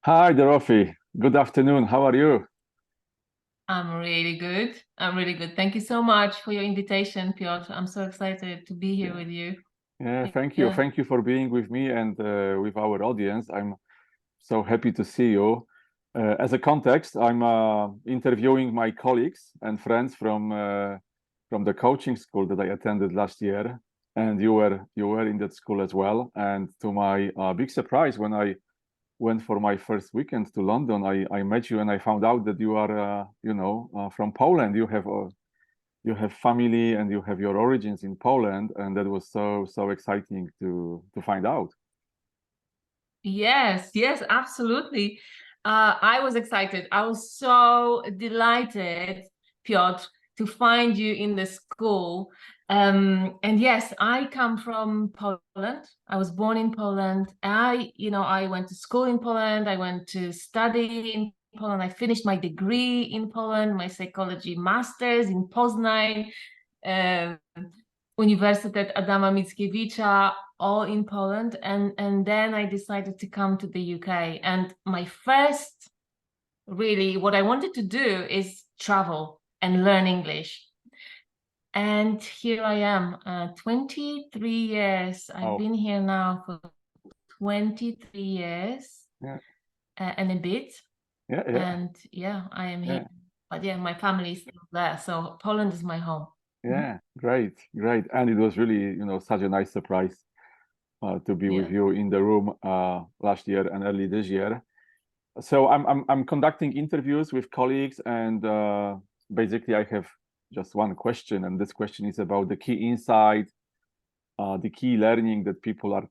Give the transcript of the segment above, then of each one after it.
Hi, Dorothy. Good afternoon. How are you? I'm really good. I'm really good. Thank you so much for your invitation, Piotr. I'm so excited to be here Yeah, with you. yeah, thank you. Yeah. Thank you for being with me and with our audience. I'm so happy to see you. As a context, I'm interviewing my colleagues and friends from the coaching school that I attended last year, and you were in that school as well. And to my big surprise, when I went for my first weekend to London, I met you and I found out that you are, from Poland. You have family and you have your origins in Poland, and that was so exciting to find out. Yes, yes, absolutely. I was excited. I was so delighted, Piotr, to find you in the school. And yes, I come from Poland. I was born in Poland. I went to school in Poland. I went to study in Poland. I finished my degree in Poland, my psychology master's in Poznań. Um, Uniwersytet Adama Mickiewicza, all in Poland. And then I decided to come to the UK. And my first, really, what I wanted to do is travel and learn English. And here I am, 23 years. I've Oh, been here now for 23 years yeah, and a bit. yeah, yeah, And yeah, I am here. yeah, But yeah, my family is still there. So Poland is my home. Mhm. yeah. Great, great. And it was really, such a nice surprise to be with Yeah. you in the room last year and early this year. So I'm conducting interviews with colleagues, and basically I have just one question, and this question is about the key insight, the key learning that people are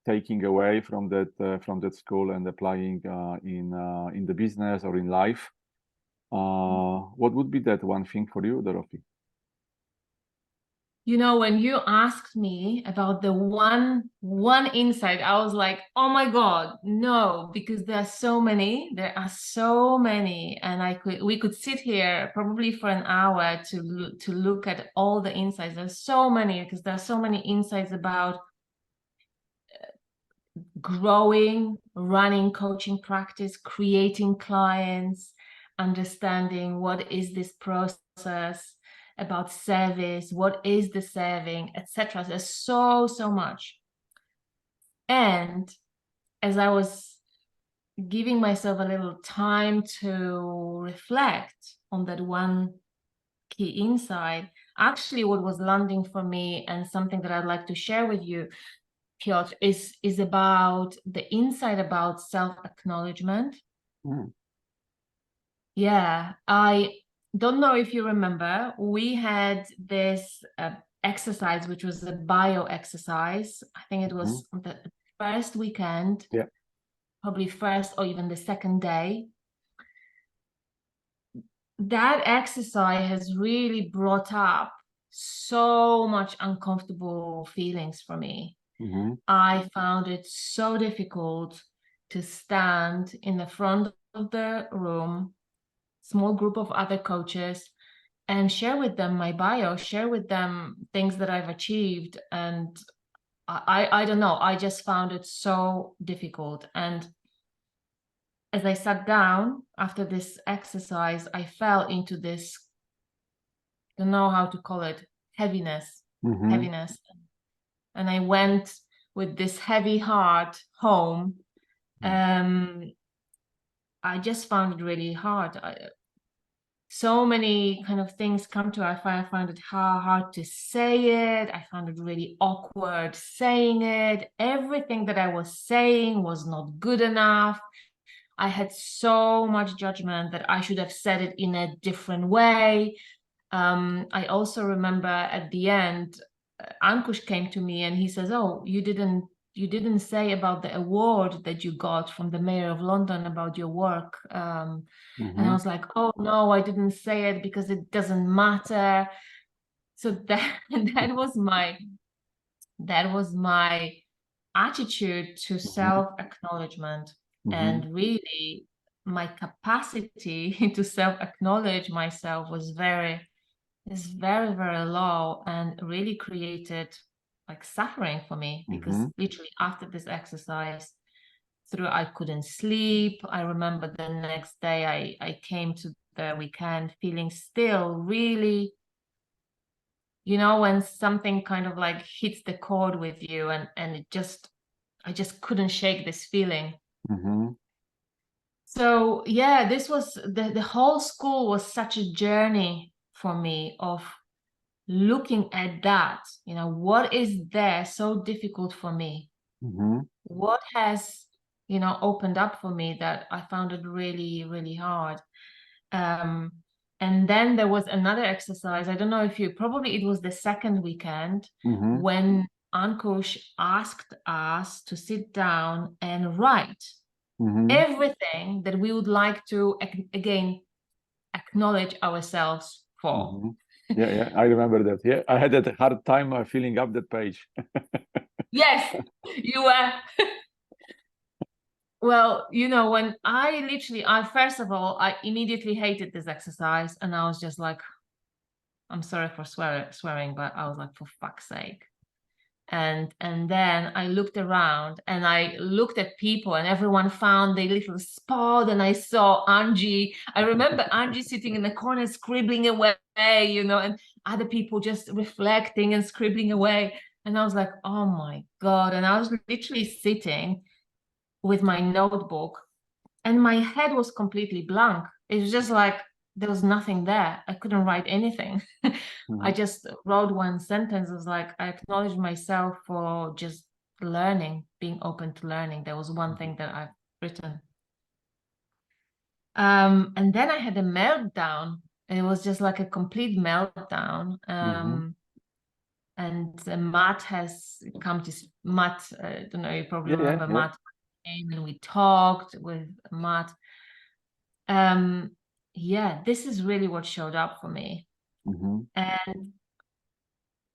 taking away from that school and applying in the business or in life. What would be that one thing for you, Dorothy? You know, when you asked me about the one insight, I was like, oh my God, no, because there are so many. There are so many. And we could sit here probably for an hour to look at all the insights. There's so many because there are so many insights about growing, running coaching practice, creating clients, understanding what is this process about service, what is the serving, etc. There's so much. And as I was giving myself a little time to reflect on that one key insight, actually what was landing for me and something that I'd like to share with you, Piotr, is about the insight about self-acknowledgement. Mm, Yeah, I don't know if you remember, we had this exercise, which was a bio exercise. I think it mhm. was on the first weekend, Yeah. probably first or even the second day. That exercise has really brought up so much uncomfortable feelings for me. Mhm. I found it so difficult to stand in the front of the room, small group of other coaches, and share with them my bio, share with them things that I've achieved. And I don't know, I just found it so difficult. And as I sat down after this exercise, I fell into this, I don't know how to call it, heaviness, Mhm. heaviness. And I went with this heavy heart home. Mm. um I just found it really hard. So many kind of things come to. I find it hard to say it. I found it really awkward saying it. Everything that I was saying was not good enough. I had so much judgment that I should have said it in a different way. I also remember at the end, Ankush came to me and he says, "Oh, you didn't say about the award that you got from the Mayor of London about your work." And I Mhm. was like, "Oh no, I didn't say it because it doesn't matter." So that that was my attitude to Mhm. self-acknowledgement, Mhm. and really my capacity to self-acknowledge myself was very low, and really created like suffering for me, because Mhm. literally after this exercise through. I couldn't sleep. I remember the next day I came to the weekend feeling still really, you know, when something kind of like hits the chord with you, and I just couldn't shake this feeling. So yeah, this was the whole school was such a journey for me of looking at that, you know, what is there so difficult for me? What has, you know, opened up for me that I found it really, really hard. And then there was another exercise. I don't know if you, probably it was the second weekend when Ankush asked us to sit down and write everything that we would like to, again, acknowledge ourselves for. Yeah, I remember that. Yeah, I had a hard time filling up that page. Yes, you were. Well, you know, when I first of all, I immediately hated this exercise, and I was just like, I'm sorry for swearing, but I was like, for fuck's sake. And then I looked around and I looked at people, and everyone found their little spot, and I saw Angie. I remember Angie sitting in the corner scribbling away, you know, and other people just reflecting and scribbling away. And I was like, oh my God. And I was literally sitting with my notebook, and my head was completely blank. It was just like there was nothing there. I couldn't write anything. I just wrote one sentence. It was like, I acknowledge myself for just learning, being open to learning. There was one thing that I've written. And then I had a meltdown. It was just like a complete meltdown. And Matt has come to, Matt, I don't know, you probably remember Matt came and we talked with Matt. Yeah, this is really what showed up for me. And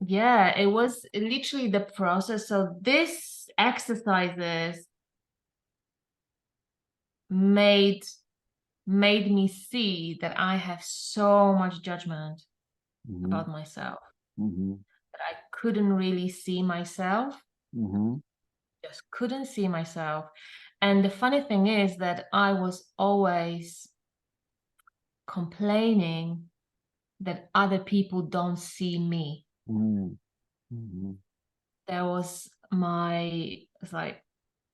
yeah, it was literally the process. So this exercises made me see that I have so much judgment about myself, that I couldn't really see myself, just couldn't see myself. And the funny thing is that I was always complaining that other people don't see me. There was it's like,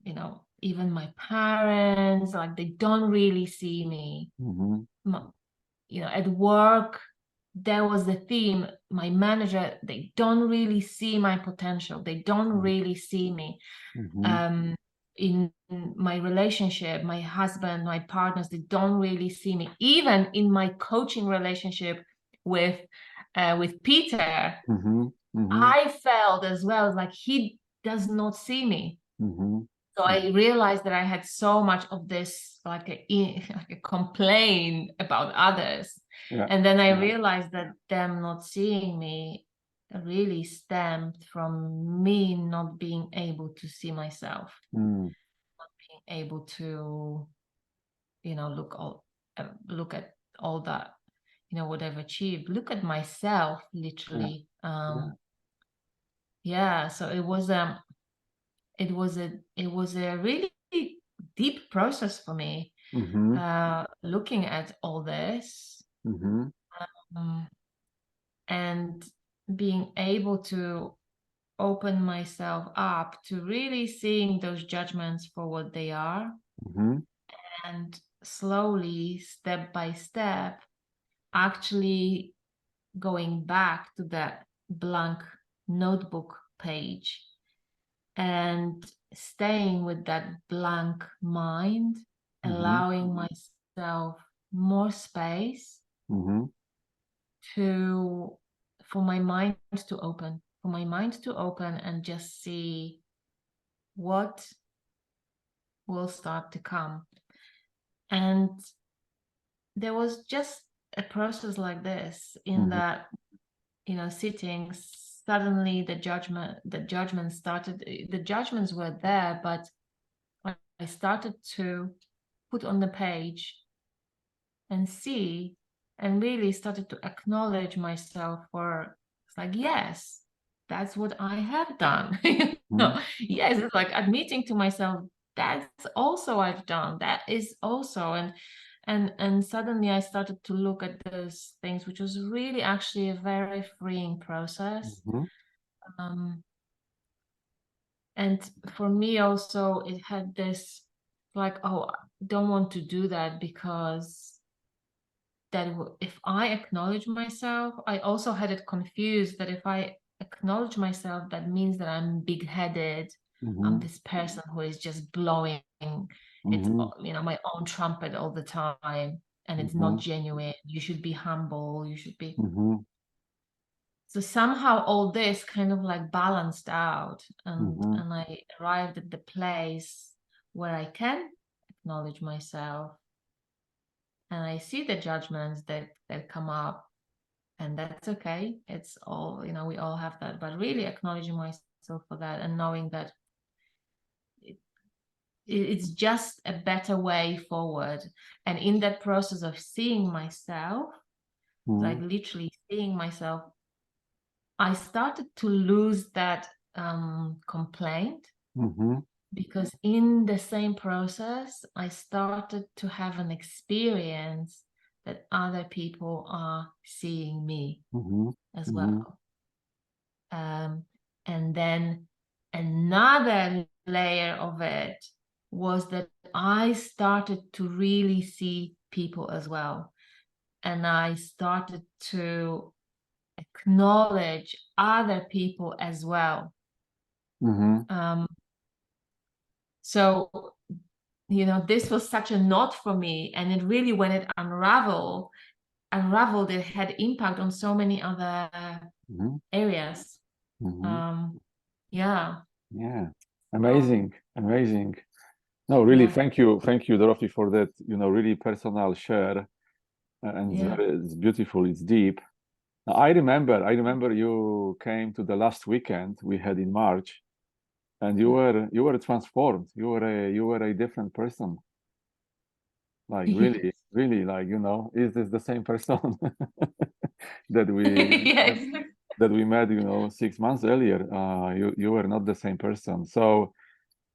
you know, even my parents, like, they don't really see me. You know, at work, there was the theme, my manager, they don't really see my potential. They don't really see me. In my relationship, my husband, my partners, they don't really see me. Even in my coaching relationship with Peter, I felt as well like he does not see me. So I realized that I had so much of this, like a complaint about others. And then I realized that them not seeing me really stemmed from me not being able to see myself, not being able to, you know, look at all that, you know, what I've achieved, look at myself, literally. Yeah, so it was a really deep process for me, looking at all this, and being able to open myself up to really seeing those judgments for what they are, and slowly, step by step, actually going back to that blank notebook page and staying with that blank mind, allowing myself more space for my mind to open, and just see what will start to come. And there was just a process like this, in that, you know, sitting, suddenly the judgments started. The judgments were there, but I started to put on the page and see, and really started to acknowledge myself for, it's like, yes, that's what I have done. You know, yes, it's like admitting to myself, that's also I've done. That is also, and suddenly I started to look at those things, which was really actually a very freeing process. And for me also, it had this like, oh, I don't want to do that, because if I acknowledge myself, I also had it confused that if I acknowledge myself, that means that I'm big-headed. I'm this person who is just blowing it's my own trumpet all the time, and it's not genuine. You should be humble. You should be. So somehow all this kind of like balanced out, and I arrived at the place where I can acknowledge myself, and I see the judgments that come up, and that's okay. It's all, we all have that, but really acknowledging myself for that, and knowing that it's just a better way forward. And in that process of seeing myself, like literally seeing myself, I started to lose that complaint, because in the same process, I started to have an experience that other people are seeing me as well. And then another layer of it was that I started to really see people as well. And I started to acknowledge other people as well. So, this was such a knot for me. And it really, when it unraveled, it had impact on so many other areas. Yeah. Amazing. No, really, thank you, Dorothy, for that, really personal share. And it's beautiful, it's deep. I remember you came to the last weekend we had in March, and you were transformed. You were a different person. Like really, like, is this the same person that we that we met, 6 months earlier? You were not the same person. So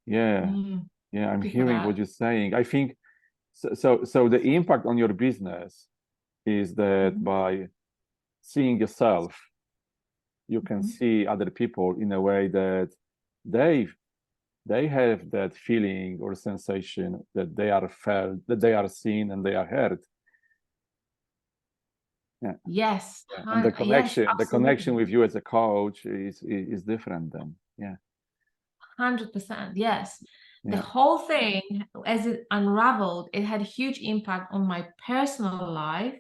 I'm hearing what you're saying. I think so the impact on your business is that by seeing yourself, you can see other people in a way that they have that feeling or sensation that they are felt, that they are seen, and they are heard. Yes. And the connection with you as a coach is different then. 100%. Yes. The whole thing, as it unraveled, it had a huge impact on my personal life,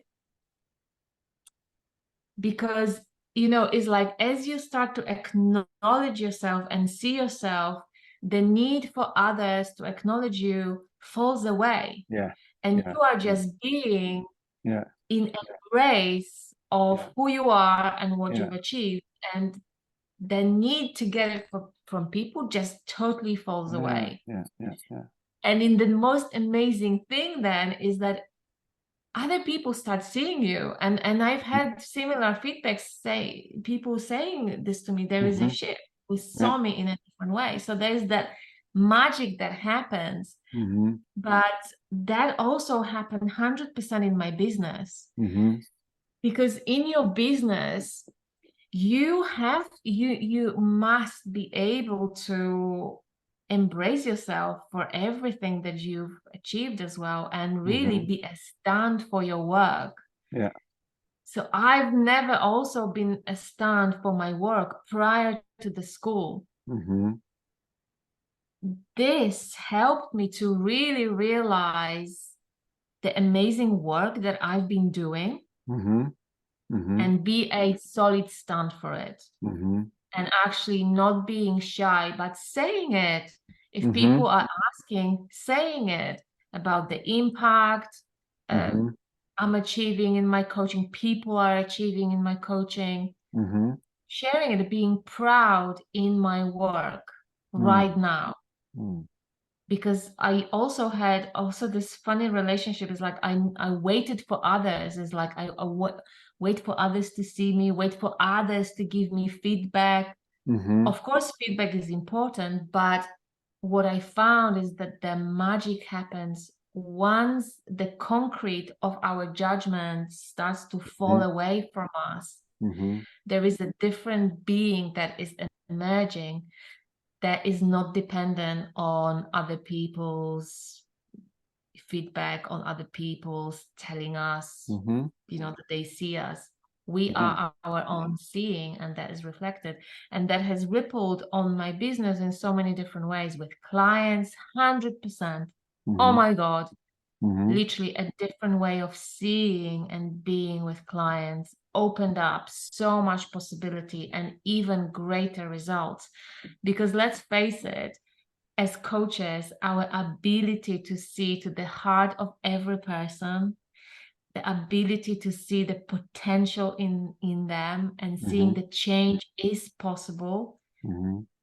because it's like, as you start to acknowledge yourself and see yourself, the need for others to acknowledge you falls away. And you are just being in embrace of who you are and what you've achieved, and the need to get it from people just totally falls away. And in the most amazing thing then is that other people start seeing you, and I've had similar feedback, people saying this to me. There is a shift, who saw me in a different way. So there's that magic that happens. But that also happened 100% in my business, because in your business you must be able to embrace yourself for everything that you've achieved as well, and really be a stand for your work. So I've never also been a stand for my work prior to the school. This helped me to really realize the amazing work that I've been doing, and be a solid stand for it. And actually not being shy, but saying it. If people are asking, saying it about the impact I'm achieving in my coaching, people are achieving in my coaching, sharing it, being proud in my work right now. Because I also had this funny relationship. Is like I waited for others. Is like I wait for others to see me, wait for others to give me feedback. Of course, feedback is important, but what I found is that the magic happens once the concrete of our judgment starts to fall away from us. There is a different being that is emerging that is not dependent on other people's feedback, on other people's telling us, you know, that they see us. We are our own seeing, and that is reflected. And that has rippled on my business in so many different ways with clients, 100%. Oh my God, literally a different way of seeing and being with clients opened up so much possibility and even greater results. Because let's face it, as coaches, our ability to see to the heart of every person, the ability to see the potential in them and seeing the change is possible,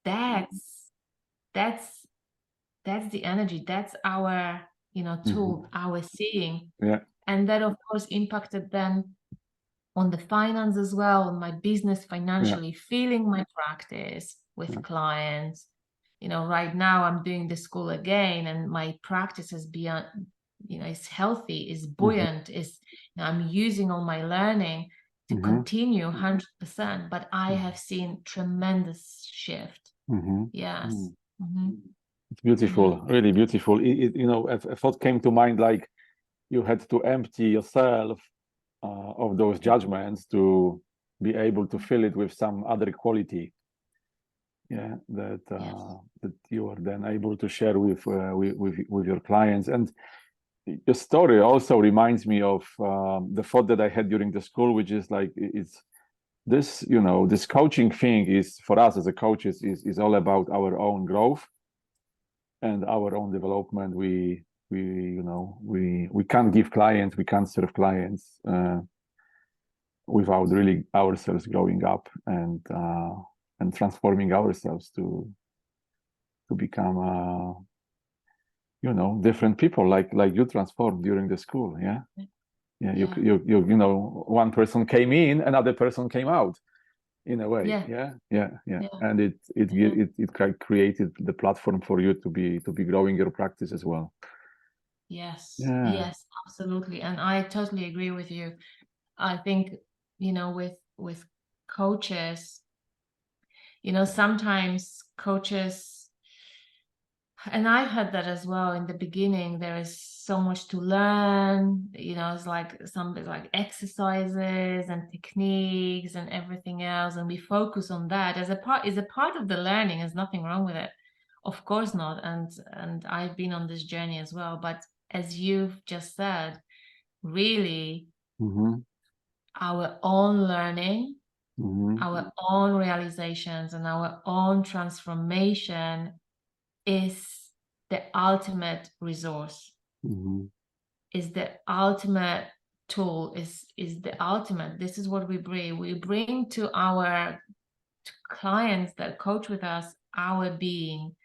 that's the energy, that's our, you know, tool, our seeing. And that of course impacted then on the finance as well, on my business financially, feeling my practice with clients. You know, right now I'm doing the school again, and my practice is beyond, you know, is healthy, is buoyant, is, you know, I'm using all my learning to continue 100%, but I have seen tremendous shift. Yes. It's beautiful, really beautiful. You know, a thought came to mind, like you had to empty yourself of those judgments to be able to fill it with some other quality. That you are then able to share with your clients. And the story also reminds me of the thought that I had during the school, which is like, it's this, you know, this coaching thing is, for us as a coaches, is all about our own growth and our own development. We can't give clients, we can't serve clients without really ourselves growing up and transforming ourselves to become you know, different people, like you transformed during the school. You know, one person came in, another person came out, in a way. And it created the platform for you to be growing your practice as well. Yes, absolutely. And I totally agree with you. I think, you know, with coaches, you know, sometimes coaches, and I had that as well in the beginning, there is so much to learn, you know, it's like something like exercises and techniques and everything else, and we focus on that as a part of the learning. There's nothing wrong with it, of course not. And I've been on this journey as well, but as you've just said, really our own learning, our own realizations, and our own transformation is the ultimate resource, is the ultimate tool, is the ultimate. This is what we bring to our clients that coach with us, our being.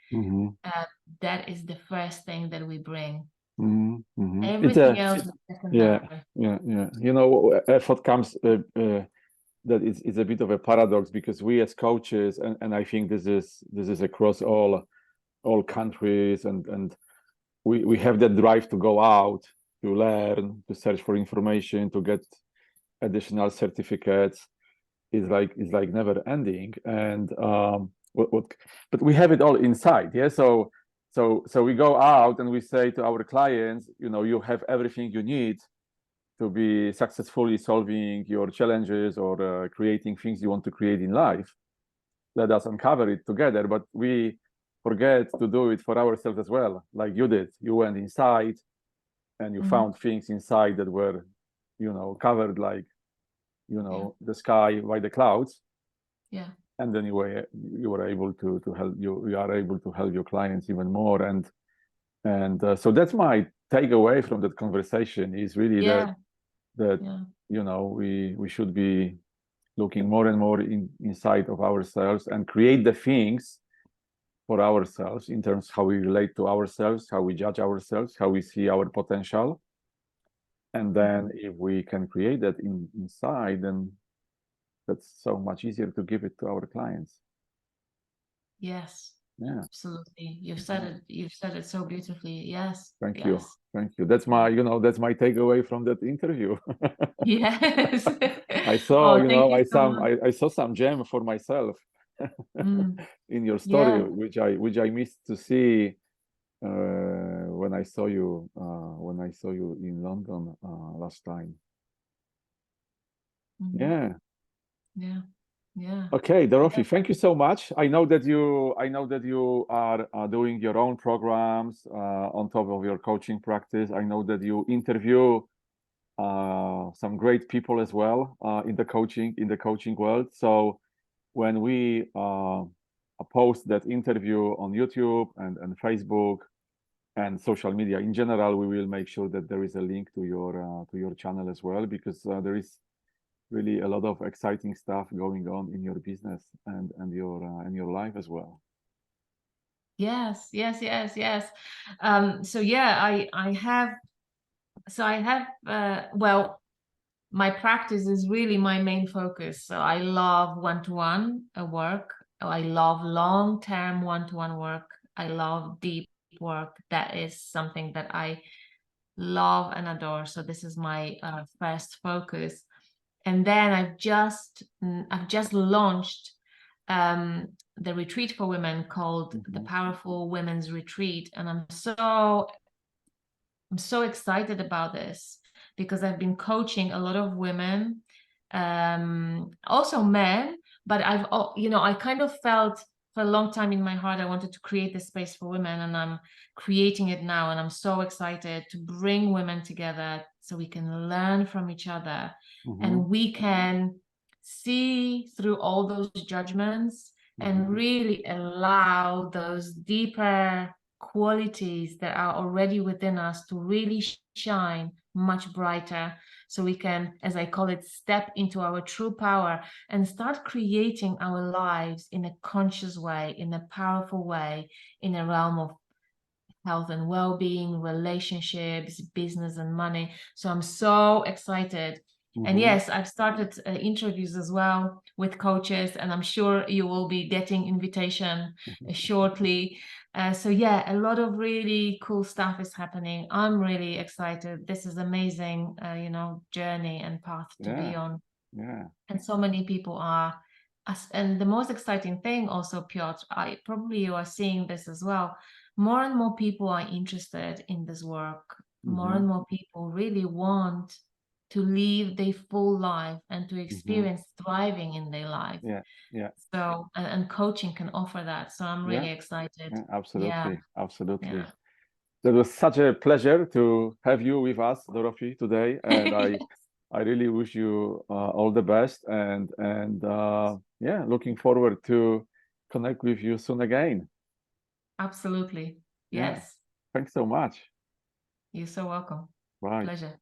That is the first thing that we bring. Everything else is secondary. You know, effort comes that it's a bit of a paradox, because we as coaches, and I think this is across all countries, and we have that drive to go out, to learn, to search for information, to get additional certificates. Is like never ending. And but we have it all inside. So we go out and we say to our clients, you know, you have everything you need to be successfully solving your challenges or creating things you want to create in life. Let us uncover it together. But we forget to do it for ourselves as well, like you did. You went inside and you found things inside that were, you know, covered like, you know, the sky by the clouds. And then you were able to help you are able to help your clients even more. And so that's my takeaway from that conversation, is really that you know, we should be looking more and more inside of ourselves and create the things for ourselves in terms of how we relate to ourselves, how we judge ourselves, how we see our potential. And then if we can create that inside, then that's so much easier to give it to our clients. Yes, Yeah. Absolutely. You've said it so beautifully. Yes. Thank you. Yes. Thank you. That's my, that's my takeaway from that interview. Yes. I saw, Oh, thank you so much. I saw some gem for myself in your story, Yeah. which I missed to see when I saw you in London last time. Yeah. Yeah. Yeah. Okay, Dorothy, thank you so much. I know that you are doing your own programs on top of your coaching practice. I know that you interview some great people as well in the coaching world. So when we post that interview on YouTube and Facebook and social media in general, we will make sure that there is a link to your channel as well, because there is really a lot of exciting stuff going on in your business and your life as well. Yes. So yeah, I have well, my practice is really my main focus. So I love one-to-one work. I love long-term one-to-one work. I love deep work. That is something that I love and adore. So this is my first focus. And then I've just launched the retreat for women called the Powerful Women's Retreat, and I'm so excited about this because I've been coaching a lot of women, also men, but I kind of felt for a long time in my heart I wanted to create this space for women, and I'm creating it now, and I'm so excited to bring women together so we can learn from each other and we can see through all those judgments and really allow those deeper qualities that are already within us to really shine much brighter, so we can, as I call it, step into our true power and start creating our lives in a conscious way, in a powerful way, in a realm of health and well-being, relationships, business and money. So I'm so excited. And yes, I've started interviews as well with coaches, and I'm sure you will be getting invitation shortly. So yeah, a lot of really cool stuff is happening. I'm really excited. This is amazing, journey and path to be on. Yeah. And so many people are. And the most exciting thing also, Piotr, you are seeing this as well. More and more people are interested in this work. More and more people really want to live their full life and to experience thriving in their life. Yeah. So, and coaching can offer that. So I'm really excited. Yeah, absolutely. Yeah. That was such a pleasure to have you with us, Dorothy, today, and I really wish you all the best, and looking forward to connect with you soon again. Absolutely. Yeah. Yes. Thanks so much. You're so welcome. Bye. Pleasure.